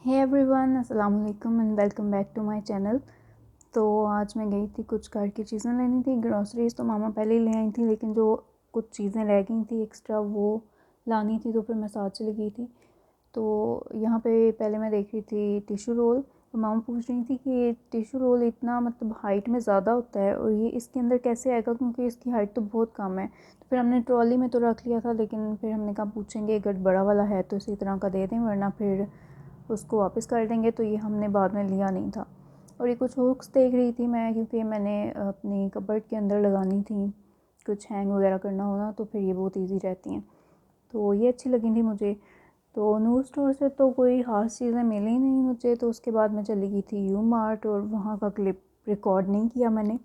हे everyone, अस्सलाम वालेकुम and welcome back to my channel. तो आज मैं गई थी, कुछ घर की चीज़ें लेनी थी। ग्रॉसरीज तो मामा पहले ही ले आई थी, लेकिन जो कुछ चीज़ें रह गई थी एक्स्ट्रा वो लानी थी, तो फिर मैं साथ चली गई थी। तो यहाँ पे पहले मैं देख रही थी टिशू रोल। तो मामा पूछ रही थी कि टिशू रोल इतना मतलब हाइट में ज़्यादा होता है और ये इसके अंदर कैसे आएगा, क्योंकि इसकी हाइट तो बहुत कम है। तो फिर हमने ट्रॉली में तो रख लिया था, लेकिन फिर हमने कहा पूछेंगे अगर बड़ा वाला है तो इसी तरह का दे दें, वरना फिर उसको वापस कर देंगे। तो ये हमने बाद में लिया नहीं था। और ये कुछ हुक्स देख रही थी मैं, क्योंकि मैंने अपनी कबर्ड के अंदर लगानी थी, कुछ हैंग वगैरह करना हो ना, तो फिर ये बहुत इजी रहती हैं। तो ये अच्छी लगी थी मुझे। तो नूर स्टोर से तो कोई ख़ास चीज़ें मिली नहीं मुझे। तो उसके बाद मैं चली गई थी यू मार्ट, और वहाँ का क्लिप रिकॉर्ड नहीं किया मैंने।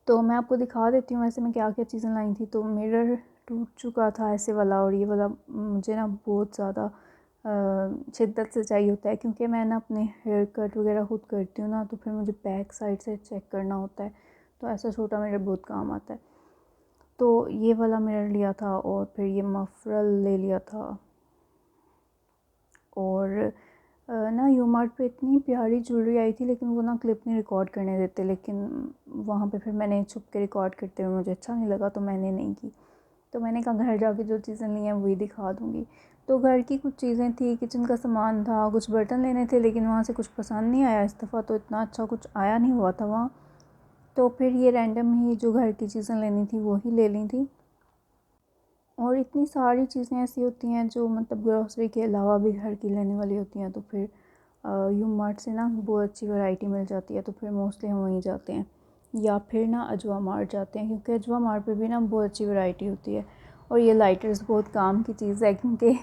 तो मैं आपको दिखा देती हूँ वैसे मैं क्या क्या चीज़ें लाई थी। तो मिरर टूट चुका था ऐसे वाला, और ये वाला मुझे ना बहुत ज़्यादा शिद्दत से चाहिए होता है, क्योंकि मैं ना अपने हेयर कट वगैरह खुद करती हूँ ना, तो फिर मुझे बैक साइड से चेक करना होता है। तो ऐसा छोटा मिरर बहुत काम आता है। तो ये वाला मिरर लिया था, और फिर ये मफरल ले लिया था। और ना यू मार्ट पे इतनी प्यारी ज्वेलरी आई थी, लेकिन वो ना क्लिप नहीं रिकॉर्ड करने देते। लेकिन वहाँ पे फिर मैंने छुप के रिकॉर्ड करते हुए मुझे अच्छा नहीं लगा, तो मैंने नहीं की। तो मैंने कहा घर जाके जो चीज़ें ली हैं वही दिखा दूँगी। तो घर की कुछ चीज़ें थी, किचन का सामान था, कुछ बर्तन लेने थे, लेकिन वहाँ से कुछ पसंद नहीं आया इस दफ़ा। तो इतना अच्छा कुछ आया नहीं हुआ था वहाँ। तो फिर ये रैंडम ही जो घर की चीज़ें लेनी थी वही ले ली थी। और इतनी सारी चीज़ें ऐसी होती हैं जो मतलब ग्रॉसरी के अलावा भी घर की लेने वाली होती हैं। तो फिर यू मार्ट से ना बहुत अच्छी वैरायटी मिल जाती है, तो फिर मोस्टली हम वहीं जाते हैं, या फिर ना अजवा मार्ट जाते हैं, क्योंकि अजवा मार्ट पे भी ना बहुत अच्छी वैरायटी होती है। और ये लाइटर्स बहुत काम की चीज़ है, क्योंकि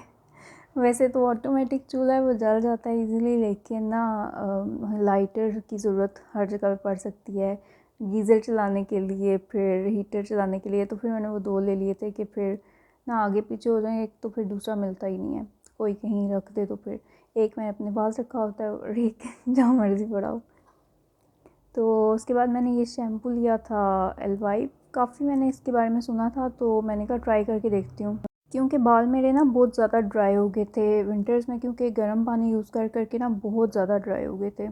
वैसे तो ऑटोमेटिक चूल्हा है वो जल जाता है इजीली, लेकिन ना लाइटर की ज़रूरत हर जगह पे पड़ सकती है, गीज़र चलाने के लिए, फिर हीटर चलाने के लिए। तो फिर मैंने वो दो ले लिए थे कि फिर ना आगे पीछे हो जाए, एक तो फिर दूसरा मिलता ही नहीं है, कोई कहीं रख दे तो फिर एक मैंने अपने पास रखा होता है और एक जहाँ मर्ज़ी पड़ा हो। तो उसके बाद मैंने ये शैम्पू लिया था एलवाइब। काफ़ी मैंने इसके बारे में सुना था, तो मैंने कहा ट्राई करके देखती हूँ, क्योंकि बाल मेरे ना बहुत ज़्यादा ड्राई हो गए थे विंटर्स में, क्योंकि गर्म पानी यूज़ कर करके ना बहुत ज़्यादा ड्राई हो गए थे।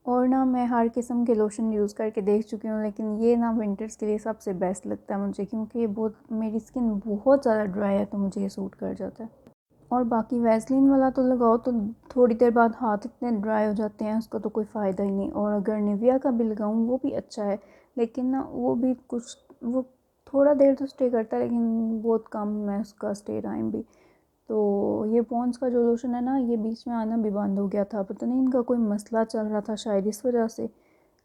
और ना मैं हर किस्म के लोशन यूज़ करके देख चुकी हूँ, लेकिन ये ना विंटर्स के लिए सबसे बेस्ट लगता है मुझे, क्योंकि ये बहुत, मेरी स्किन बहुत ज़्यादा ड्राई है, तो मुझे ये सूट कर जाता है। और बाकी वैसलीन वाला तो लगाओ तो थोड़ी देर बाद हाथ इतने ड्राई हो जाते हैं, उसका तो कोई फ़ायदा ही नहीं। और अगर निविया का भी लगाऊँ वो भी अच्छा है, लेकिन ना वो भी कुछ, वो थोड़ा देर तो स्टे करता है, लेकिन बहुत कम है उसका स्टे टाइम भी। तो ये पॉन्ड्स का जो लोशन है ना, ये बीच में आना भी बंद हो गया था, पता नहीं इनका कोई मसला चल रहा था शायद इस वजह से।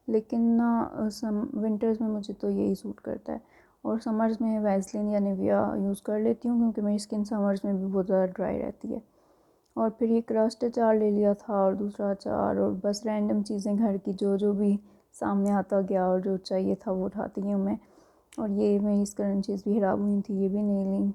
लेकिन ना विंटर्स में मुझे तो यही सूट करता है। और समर्स में वैसलीन या निविया यूज़ कर लेती हूँ, क्योंकि मेरी स्किन समर्स में भी बहुत ज़्यादा ड्राई रहती है। और फिर ये क्रस्ट अचार ले लिया था, और दूसरा अचार, और बस रैंडम चीज़ें घर की जो जो भी सामने आता गया और जो चाहिए था वो उठाती हूँ मैं। और ये मेरी स्क्रंचीज़ भी ख़राब हुई थी, ये भी नहीं ली,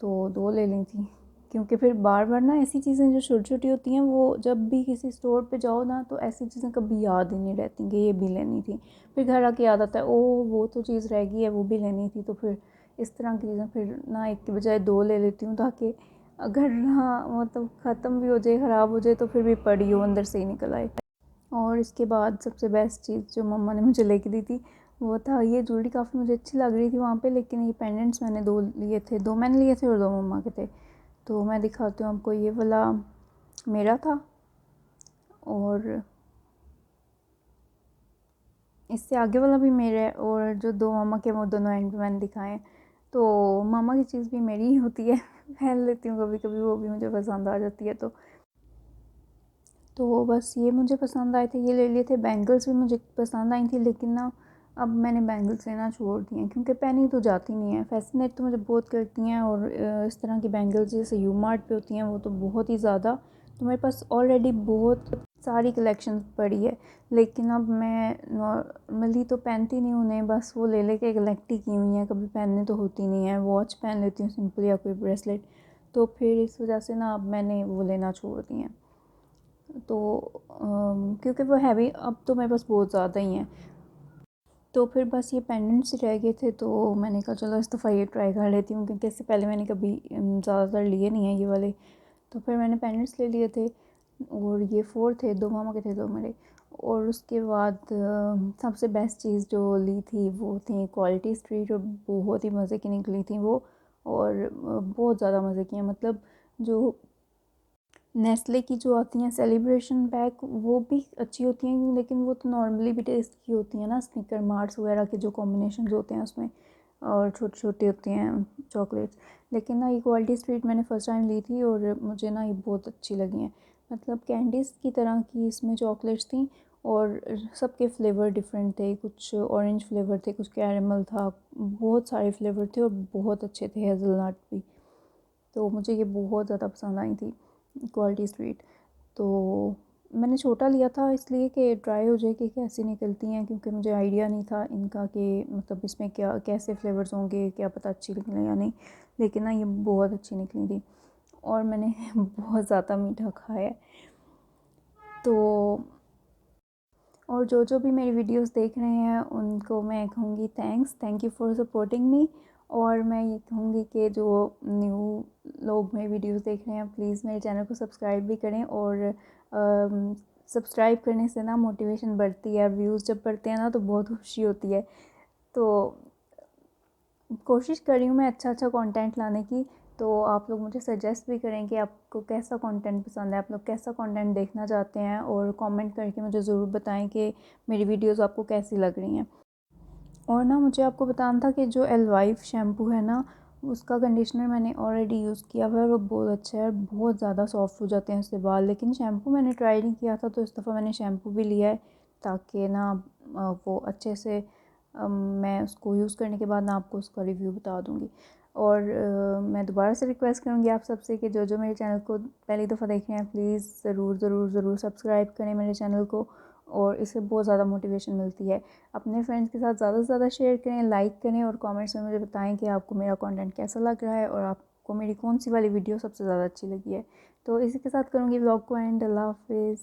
तो दो ले ली थी। क्योंकि फिर बार बार ना ऐसी चीज़ें जो छोटी छोटी होती हैं, वो जब भी किसी स्टोर पे जाओ ना, तो ऐसी चीज़ें कभी याद ही नहीं रहती कि ये भी लेनी थी। फिर घर आके याद आता है, ओह वो तो चीज़ रह गई है, वो भी लेनी थी। तो फिर इस तरह की चीज़ें फिर ना एक के बजाय दो ले लेती हूँ, ताकि अगर हाँ मतलब ख़त्म भी हो जाए, ख़राब हो जाए, तो फिर भी पड़ी हो, अंदर से ही निकल आए। और इसके बाद सबसे बेस्ट चीज़ जो मम्मा ने मुझे लेके दी थी, वो था ये ज्वेलरी। काफ़ी मुझे अच्छी लग रही थी वहाँ पे, लेकिन ये पेंडेंट्स मैंने दो लिए थे, दो मैंने लिए थे और दो मम्मा के थे। तो मैं दिखाती हूँ आपको। ये वाला मेरा था, और इससे आगे वाला भी मेरा है, और जो दो मामा के वो दोनों एंड पे मैंने दिखाए हैं। तो मामा की चीज़ भी मेरी ही होती है, पहन लेती हूँ कभी कभी, वो भी मुझे पसंद आ जाती है। तो बस ये मुझे पसंद आए थे, ये ले लिए थे। बैंगल्स भी मुझे पसंद आई थी, लेकिन ना अब मैंने बैंगल्स लेना छोड़ दिए हैं, क्योंकि पहनी तो जाती नहीं है। फैसिनेट तो मुझे बहुत करती हैं, और इस तरह की बैंगल्स जैसे यू मार्ट पे होती हैं वो तो बहुत ही ज़्यादा। तो मेरे पास ऑलरेडी बहुत सारी कलेक्शन पड़ी है, लेकिन अब मैं नॉर्मली तो पहनती नहीं उन्हें, बस वो ले लेके कलेक्ट ही की हुई हैं, कभी पहनने तो होती नहीं है। वॉच पहन लेती हूँ सिंपल, या कोई ब्रेसलेट। तो फिर इस वजह से ना अब मैंने वो लेना छोड़ दिए हैं। तो क्योंकि वो हैवी अब तो मेरे पास बहुत ज़्यादा ही हैं। तो फिर बस ये पेंडेंट्स ही रह गए थे, तो मैंने कहा चलो इस दफ़ा ये ट्राई कर लेती हूँ, क्योंकि इससे पहले मैंने कभी ज़्यादातर लिए नहीं हैं ये वाले। तो फिर मैंने पेंडेंट्स ले लिए थे और ये 4 थे, 2 मामा के थे, 2 मेरे। और उसके बाद सबसे बेस्ट चीज़ जो ली थी वो थी क्वालिटी स्ट्रीट, और बहुत ही मज़े की निकली थी वो। और बहुत ज़्यादा मज़े की हैं, मतलब जो नेस्ले की जो आती हैं सेलिब्रेशन पैक वो भी अच्छी होती हैं, लेकिन वो तो नॉर्मली भी टेस्ट की होती हैं ना, स्निकर मार्स वगैरह के जो कॉम्बिनेशन होते हैं उसमें, और छोटे छोटे होते हैं चॉकलेट्स। लेकिन ना ये क्वालिटी स्ट्रीट मैंने फ़र्स्ट टाइम ली थी और मुझे ना ये बहुत अच्छी लगी हैं। मतलब कैंडीज़ की तरह की इसमें चॉकलेट्स थी, और सबके फ्लेवर डिफरेंट थे, कुछ ऑरेंज फ्लेवर थे, कुछ कैरेमल था, बहुत सारे फ्लेवर थे और बहुत अच्छे थे, हेज़लनट भी। तो मुझे ये बहुत ज़्यादा पसंद आई थी क्वालिटी स्वीट। तो मैंने छोटा लिया था इसलिए कि ट्राई हो जाए कि कैसी निकलती हैं, क्योंकि मुझे आइडिया नहीं था इनका कि मतलब इसमें क्या कैसे फ्लेवर्स होंगे, क्या पता अच्छी निकलें या नहीं। लेकिन ना ये बहुत अच्छी निकली थी और मैंने बहुत ज़्यादा मीठा खाया है। तो और जो भी मेरी वीडियोस देख रहे हैं उनको मैं कहूँगी thank you for supporting me. और मैं ये कहूँगी कि जो न्यू लोग मेरी वीडियोस देख रहे हैं प्लीज़ मेरे चैनल को सब्सक्राइब भी करें। और सब्सक्राइब करने से ना मोटिवेशन बढ़ती है, व्यूज़ जब बढ़ते हैं ना तो बहुत खुशी होती है। तो कोशिश कर रही हूँ मैं अच्छा अच्छा कंटेंट लाने की। तो आप लोग मुझे सजेस्ट भी करें कि आपको कैसा कंटेंट पसंद है, आप लोग कैसा कंटेंट देखना चाहते हैं, और कमेंट करके मुझे ज़रूर बताएं कि मेरी वीडियोस आपको कैसी लग रही हैं। और ना मुझे आपको बताना था कि जो एलवाइफ शैम्पू है ना, उसका कंडीशनर मैंने ऑलरेडी यूज़ किया हुआ है और वो बहुत अच्छा है और बहुत ज़्यादा सॉफ्ट हो जाते हैं उससे बाल। लेकिन शैम्पू मैंने ट्राई नहीं किया था, तो इस दफ़ा मैंने शैम्पू भी लिया है ताकि ना वो अच्छे से मैं उसको यूज़ करने के बाद ना आपको उसका रिव्यू बता दूँगी। और मैं दोबारा से रिक्वेस्ट करूँगी आप सबसे कि जो मेरे चैनल को पहली दफ़ा देख रहे हैं प्लीज़ ज़रूर ज़रूर ज़रूर सब्सक्राइब करें मेरे चैनल को, और इससे बहुत ज़्यादा मोटिवेशन मिलती है। अपने फ्रेंड्स के साथ ज़्यादा से ज़्यादा शेयर करें, लाइक करें, और कमेंट्स में मुझे बताएं कि आपको मेरा कंटेंट कैसा लग रहा है और आपको मेरी कौन सी वाली वीडियो सबसे ज़्यादा अच्छी लगी है। तो इसी के साथ करूँगी व्लॉग को एंड। अल्लाह हाफ़िज़।